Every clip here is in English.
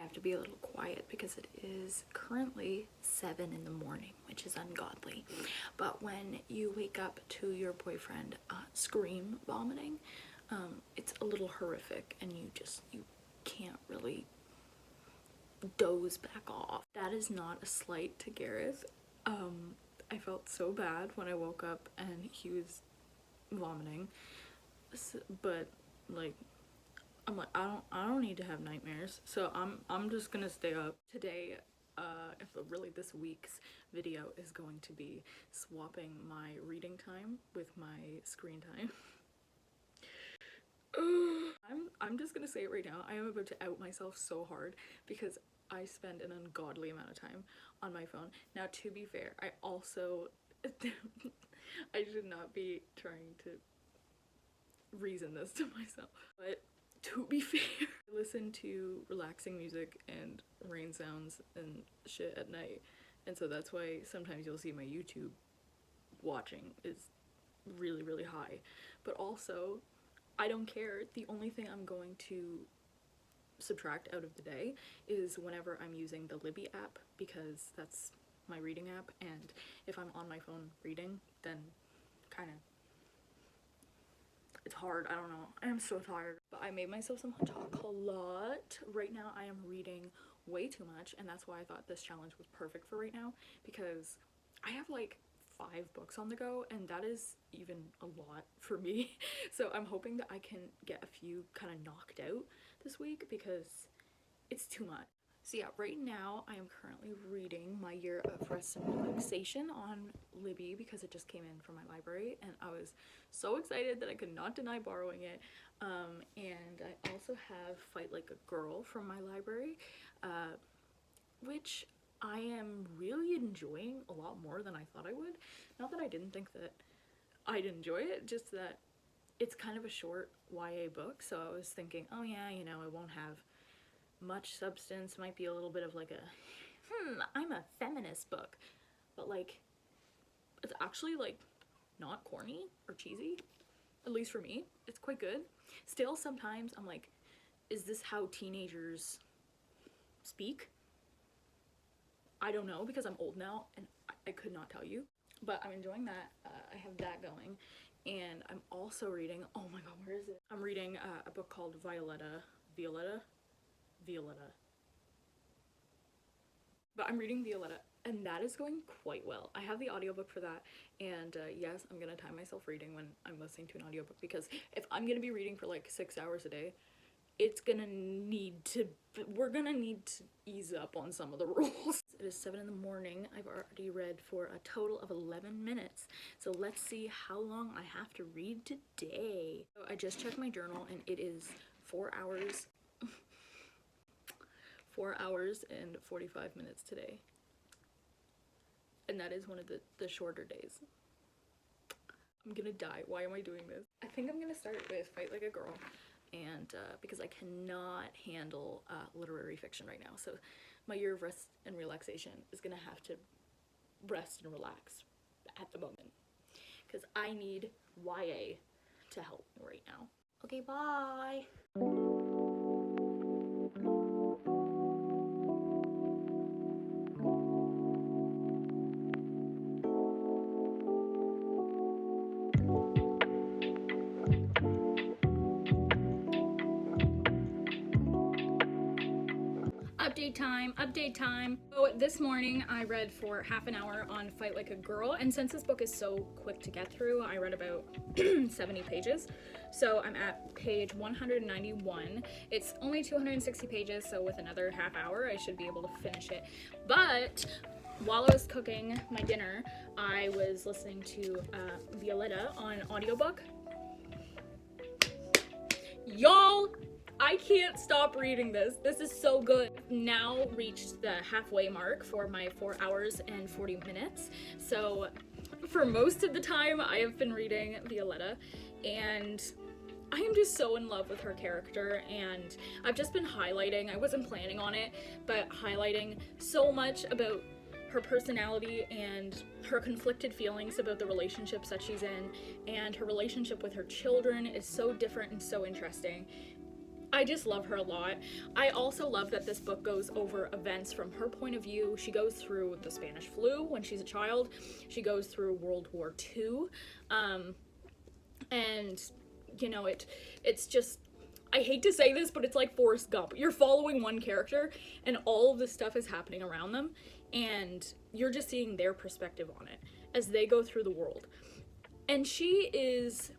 I have to be a little quiet because it is currently 7 in the morning, which is ungodly. But when you wake up to your boyfriend scream vomiting, it's a little horrific, and you can't really doze back off. That is not a slight to Gareth. I felt so bad when I woke up and he was vomiting, but like, I'm like, I don't need to have nightmares, so I'm just gonna stay up today. Really, this week's video is going to be swapping my reading time with my screen time. I'm just gonna say it right now. I am about to out myself so hard because I spend an ungodly amount of time on my phone. Now, to be fair, I also I should not be trying to reason this to myself, but to be fair, I listen to relaxing music and rain sounds and shit at night, and so that's why sometimes you'll see my YouTube watching is really, really high. But also, I don't care. The only thing I'm going to subtract out of the day is whenever I'm using the Libby app, because that's my reading app, and if I'm on my phone reading, then kind of, it's hard. I don't know. I am so tired. But I made myself some hot chocolate. Right now I am reading way too much, and that's why I thought this challenge was perfect for right now, because I have like 5 books on the go, and that is even a lot for me. So I'm hoping that I can get a few kind of knocked out this week because it's too much. So yeah, right now I am currently reading My Year of Rest and Relaxation on Libby because it just came in from my library, and I was so excited that I could not deny borrowing it. And I also have Fight Like a Girl from my library, which I am really enjoying a lot more than I thought I would. Not that I didn't think that I'd enjoy it, just that it's kind of a short YA book, so I was thinking, oh yeah, you know, it won't have much substance, might be a little bit of like I'm a feminist book, but like, it's actually like not corny or cheesy, at least for me. It's quite good. Still, sometimes I'm like, is this how teenagers speak? I don't know, because I'm old now and I could not tell you, but I'm enjoying that. I have that going, and I'm also reading, oh my god, where is it? I'm reading a book called Violetta. But I'm reading Violetta, and that is going quite well. I have the audiobook for that, and yes, I'm gonna time myself reading when I'm listening to an audiobook, because if I'm gonna be reading for like 6 hours a day, we're gonna need to ease up on some of the rules. It is 7 in the morning. I've already read for a total of 11 minutes. So let's see how long I have to read today. So I just checked my journal, and it is 4 hours. 4 hours and 45 minutes today. And that is one of the shorter days. I'm gonna die. Why am I doing this? I think I'm gonna start with Fight Like a Girl, and because I cannot handle literary fiction right now. So My Year of Rest and Relaxation is gonna have to rest and relax at the moment, because I need YA to help me right now. Okay, bye. Update time. So this morning I read for half an hour on Fight Like a Girl, and since this book is so quick to get through, I read about 70 pages. So I'm at page 191. It's only 260 pages, so with another half hour I should be able to finish it. But while I was cooking my dinner, I was listening to Violetta on audiobook. Y'all, I can't stop reading this. This is so good. I've now reached the halfway mark for my 4 hours and 40 minutes. So for most of the time, I have been reading Violetta, and I am just so in love with her character, and I've just been highlighting, I wasn't planning on it, but highlighting so much about her personality and her conflicted feelings about the relationships that she's in, and her relationship with her children is so different and so interesting. I just love her a lot. I also love that this book goes over events from her point of view. She goes through the Spanish flu when she's a child. She goes through World War II. And, you know, it's just, I hate to say this, but it's like Forrest Gump. You're following one character, and all of this stuff is happening around them, and you're just seeing their perspective on it as they go through the world. And she is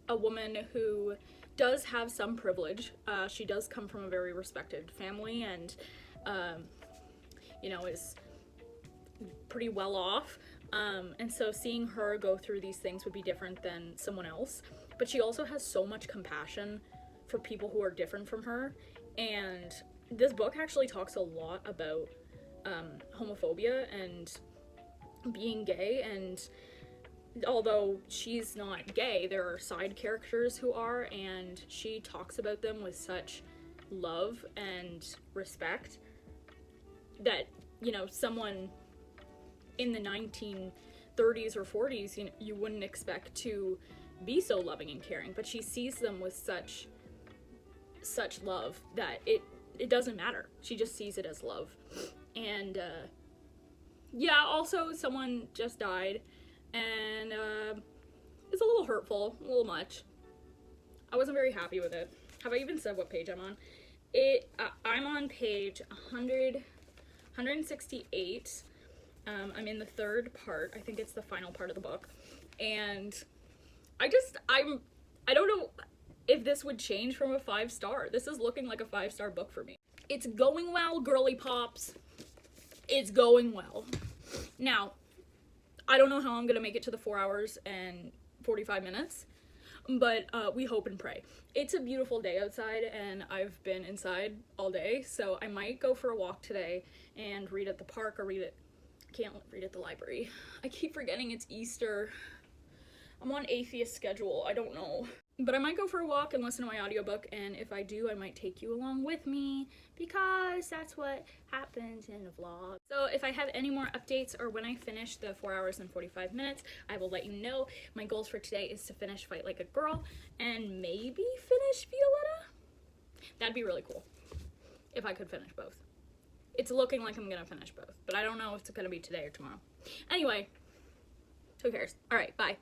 a woman who does have some privilege. She does come from a very respected family and, you know, is pretty well off. And so seeing her go through these things would be different than someone else. But she also has so much compassion for people who are different from her. And this book actually talks a lot about homophobia and being gay, and although she's not gay, there are side characters who are, and she talks about them with such love and respect that, you know, someone in the 1930s or 40s, you know, you wouldn't expect to be so loving and caring, but she sees them with such love that it doesn't matter. She just sees it as love. And yeah, also someone just died, and it's a little hurtful, a little much. I wasn't very happy with it. Have I even said what page I'm on? I'm on page 168. I'm in the third part. I think it's the final part of the book. And I don't know if this would change from a 5-star. This is looking like a 5-star book for me. It's going well, girly pops. It's going well. Now, I don't know how I'm gonna make it to the 4 hours and 45 minutes, but we hope and pray. It's a beautiful day outside, and I've been inside all day, so I might go for a walk today and read at the park or can't read at the library. I keep forgetting it's Easter. I'm on atheist schedule, I don't know. But I might go for a walk and listen to my audiobook, and if I do, I might take you along with me, because that's what happens in a vlog. So if I have any more updates or when I finish the 4 hours and 45 minutes, I will let you know. My goals for today is to finish Fight Like a Girl and maybe finish Violetta. That'd be really cool if I could finish both. It's looking like I'm gonna finish both, but I don't know if it's gonna be today or tomorrow. Anyway, who cares? All right, bye.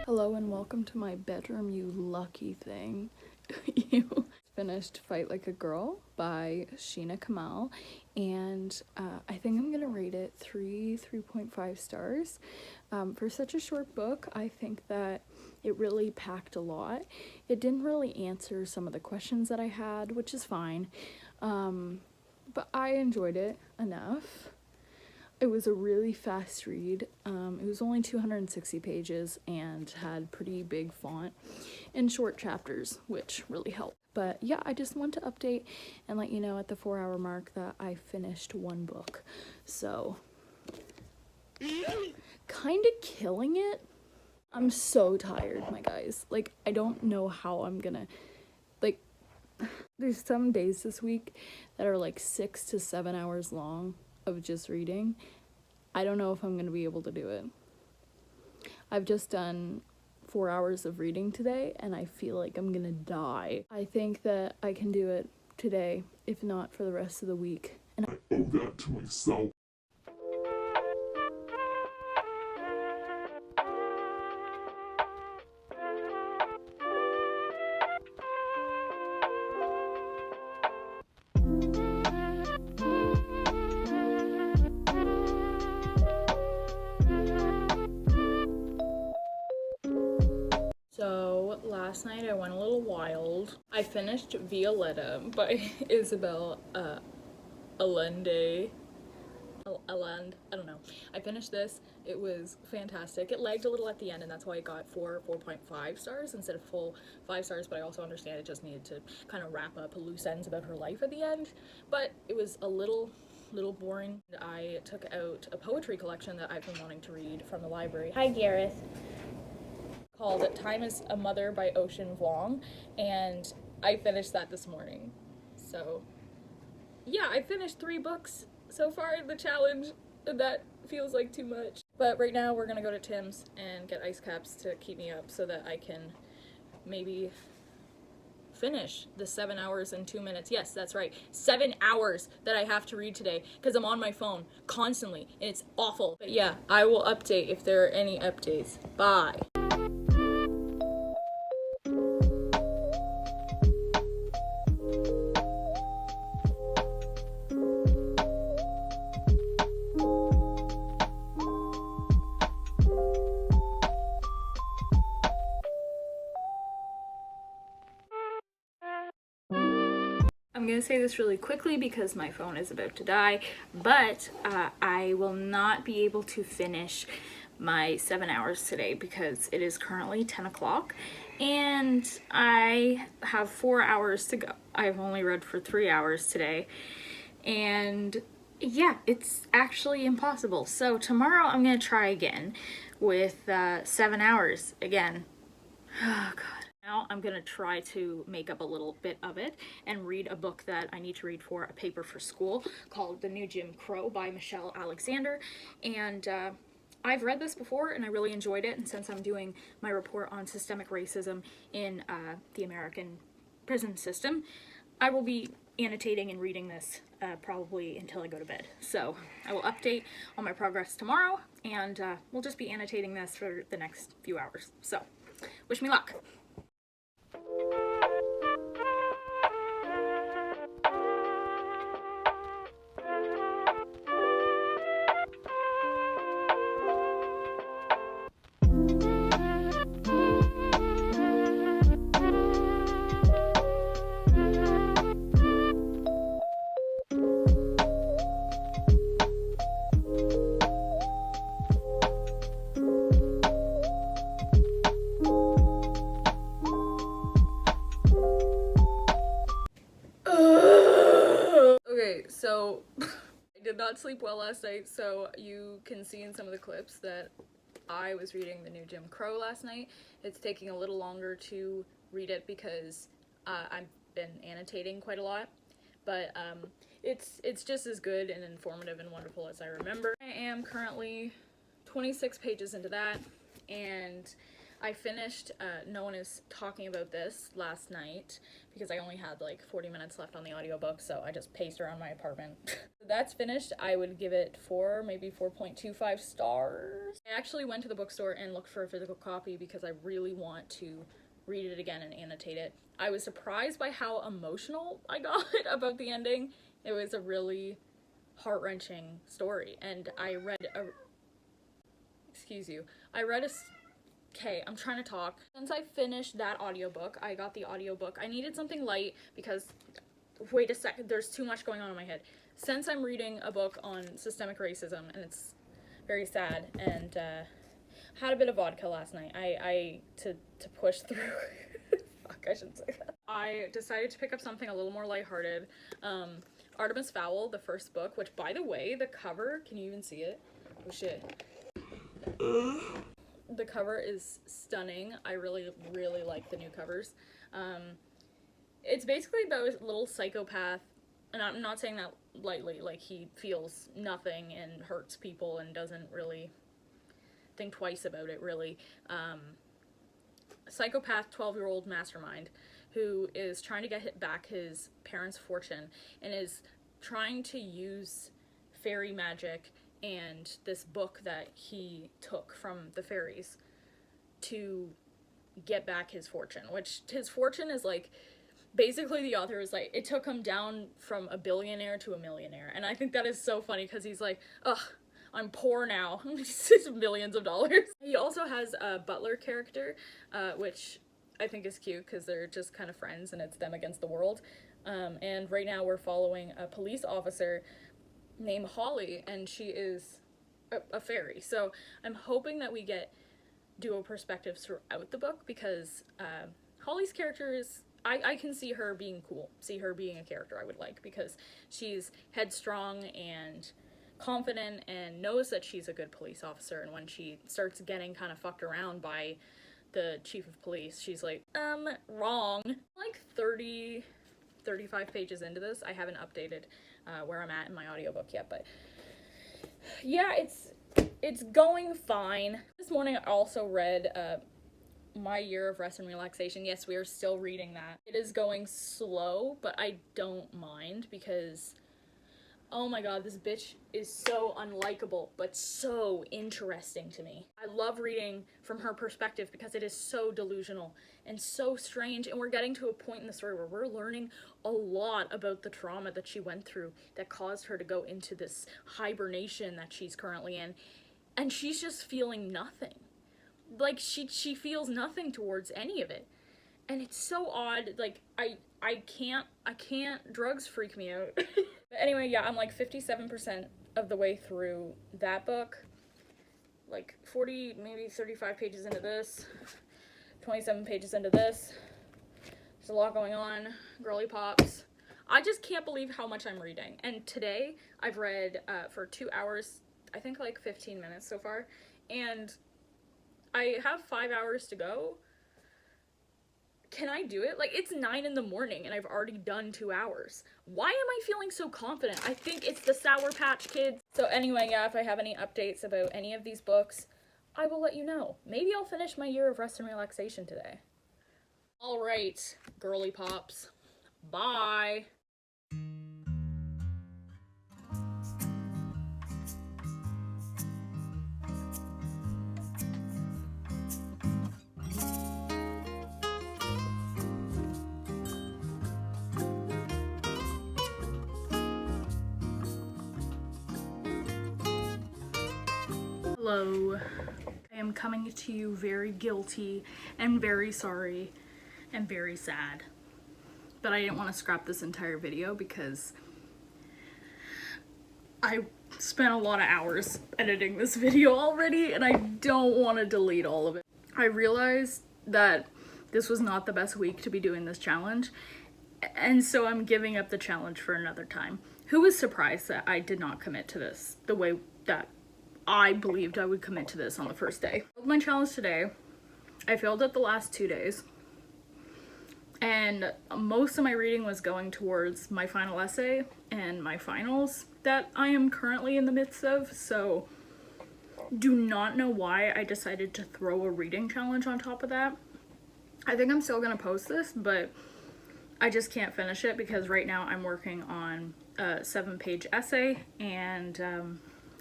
Hello and welcome to my bedroom, you lucky thing. You finished Fight Like a Girl by Sheena Kamal, and I think I'm gonna rate it 3.5 stars. For such a short book, I think that it really packed a lot. It didn't really answer some of the questions that I had, which is fine, but I enjoyed it enough. It was a really fast read. It was only 260 pages and had pretty big font and short chapters, which really helped. But yeah, I just want to update and let you know at the 4 hour mark that I finished one book. So, kind of killing it. I'm so tired, my guys. Like, I don't know how I'm gonna, like, there's some days this week that are like 6 to 7 hours long of just reading. I don't know if I'm going to be able to do it. I've just done 4 hours of reading today, and I feel like I'm going to die. I think that I can do it today, if not for the rest of the week. And I owe that to myself. So last night I went a little wild. I finished Violetta by Isabel Allende. I don't know. I finished this. It was fantastic. It lagged a little at the end, and that's why it got 4.5 stars instead of full 5 stars, but I also understand it just needed to kind of wrap up loose ends about her life at the end. But it was a little boring. I took out a poetry collection that I've been wanting to read from the library. Hi, Gareth. Called Time is a Mother by Ocean Vuong, and I finished that this morning. So yeah, I finished 3 books so far in the challenge, and that feels like too much. But right now we're gonna go to Tim's and get ice caps to keep me up so that I can maybe finish the 7 hours and 2 minutes. Yes, that's right. 7 hours that I have to read today because I'm on my phone constantly and it's awful. But yeah, I will update if there are any updates. Bye. I'm gonna say this really quickly because my phone is about to die, but I will not be able to finish my 7 hours today because it is currently 10 o'clock and I have 4 hours to go. I've only read for 3 hours today, and yeah, it's actually impossible. So tomorrow I'm gonna try again with 7 hours again. Oh god. Now I'm gonna try to make up a little bit of it and read a book that I need to read for a paper for school called The New Jim Crow by Michelle Alexander. And I've read this before and I really enjoyed it. And since I'm doing my report on systemic racism in the American prison system, I will be annotating and reading this probably until I go to bed. So I will update on my progress tomorrow, and we'll just be annotating this for the next few hours. So wish me luck. Okay, so I did not sleep well last night, so you can see in some of the clips that I was reading The New Jim Crow last night. It's taking a little longer to read it because I've been annotating quite a lot, but it's just as good and informative and wonderful as I remember. I am currently 26 pages into that, and I finished No One Is Talking About This last night because I only had like 40 minutes left on the audiobook, so I just paced around my apartment. That's finished. I would give it 4, maybe 4.25 stars. I actually went to the bookstore and looked for a physical copy because I really want to read it again and annotate it. I was surprised by how emotional I got about the ending. It was a really heart-wrenching story, and I read a... Okay, I'm trying to talk. Since I finished that audiobook, I got the audiobook. I needed something light because, wait a second, there's too much going on in my head. Since I'm reading a book on systemic racism, and it's very sad, and had a bit of vodka last night, to push through. Fuck, I shouldn't say that. I decided to pick up something a little more lighthearted. Artemis Fowl, the first book, which, by the way, the cover, can you even see it? Oh shit. The cover is stunning. I really, really like the new covers. It's basically about a little psychopath, and I'm not saying that lightly, like he feels nothing and hurts people and doesn't really think twice about it, really. Psychopath 12-year-old mastermind who is trying to get back his parents' fortune and is trying to use fairy magic and this book that he took from the fairies to get back his fortune, which his fortune is like, basically the author is like, it took him down from a billionaire to a millionaire. And I think that is so funny because he's like, ugh, I'm poor now. Millions of dollars. He also has a butler character, which I think is cute because they're just kind of friends and it's them against the world. And right now we're following a police officer named Holly, and she is a fairy. So I'm hoping that we get dual perspectives throughout the book, because Holly's character is, I can see her being cool, see her being a character I would like, because she's headstrong and confident and knows that she's a good police officer, and when she starts getting kind of fucked around by the chief of police, she's like, wrong. Like 35 pages into this. I haven't updated where I'm at in my audiobook yet, but yeah, it's going fine. This morning I also read My Year of Rest and Relaxation. Yes, we are still reading that. It is going slow, but I don't mind because, oh my god, this bitch is so unlikable, but so interesting to me. I love reading from her perspective because it is so delusional and so strange, and we're getting to a point in the story where we're learning a lot about the trauma that she went through that caused her to go into this hibernation that she's currently in, and she's just feeling nothing. Like, she feels nothing towards any of it. And it's so odd. Like, I can't, drugs freak me out. But anyway, yeah, I'm like 57% of the way through that book. Like 40, maybe 35 pages into this. 27 pages into this. There's a lot going on. Girly pops. I just can't believe how much I'm reading. And today, I've read for 2 hours, I think like 15 minutes so far. And I have 5 hours to go. Can I do it? Like, it's 9 in the morning and I've already done 2 hours. Why am I feeling so confident? I think it's the Sour Patch Kids. So anyway, yeah, if I have any updates about any of these books, I will let you know. Maybe I'll finish My Year of Rest and Relaxation today. All right, girly pops. Bye. Hello. I am coming to you very guilty and very sorry and very sad. But I didn't want to scrap this entire video because I spent a lot of hours editing this video already and I don't want to delete all of it. I realized that this was not the best week to be doing this challenge, and so I'm giving up the challenge for another time. Who was surprised that I did not commit to this the way that I believed I would commit to this on the first day? My challenge today, I failed it the last 2 days, and most of my reading was going towards my final essay and my finals that I am currently in the midst of, so do not know why I decided to throw a reading challenge on top of that. I think I'm still gonna post this, but I just can't finish it because right now I'm working on a 7-page essay and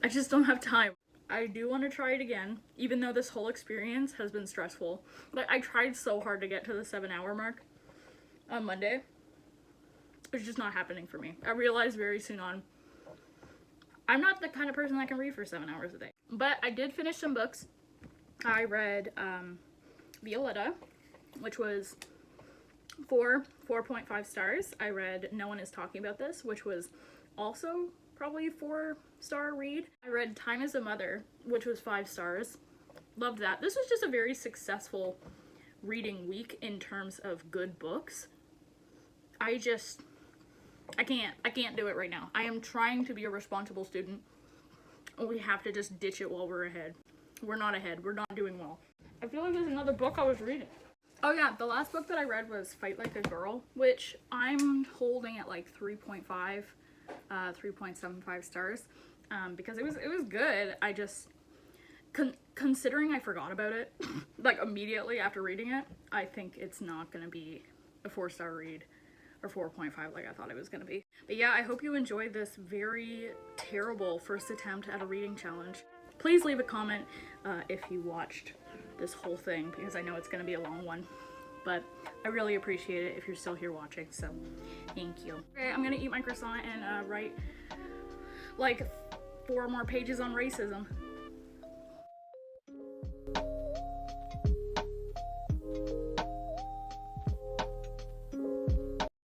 I just don't have time. I do want to try it again, even though this whole experience has been stressful. Like, I tried so hard to get to the 7-hour mark on Monday. It's just not happening for me. I realized very soon on, I'm not the kind of person that can read for 7 hours a day. But I did finish some books. I read Violetta, which was 4.5 stars. I read No One Is Talking About This, which was also probably a 4-star read. I read Time as a Mother, which was 5 stars. Loved that. This was just a very successful reading week in terms of good books. I can't do it right now. I am trying to be a responsible student. We have to just ditch it while we're ahead. We're not ahead. We're not doing well. I feel like there's another book I was reading. Oh yeah, the last book that I read was Fight Like a Girl, which I'm holding at like 3.5, 3.75 stars, because it was good. I just, considering I forgot about it, like immediately after reading it, I think it's not gonna be a 4-star read, or 4.5 like I thought it was gonna be. But yeah, I hope you enjoyed this very terrible first attempt at a reading challenge. Please leave a comment if you watched this whole thing, because I know it's gonna be a long one, but I really appreciate it if you're still here watching, so thank you. Okay, I'm gonna eat my croissant and write like 4 more pages on racism.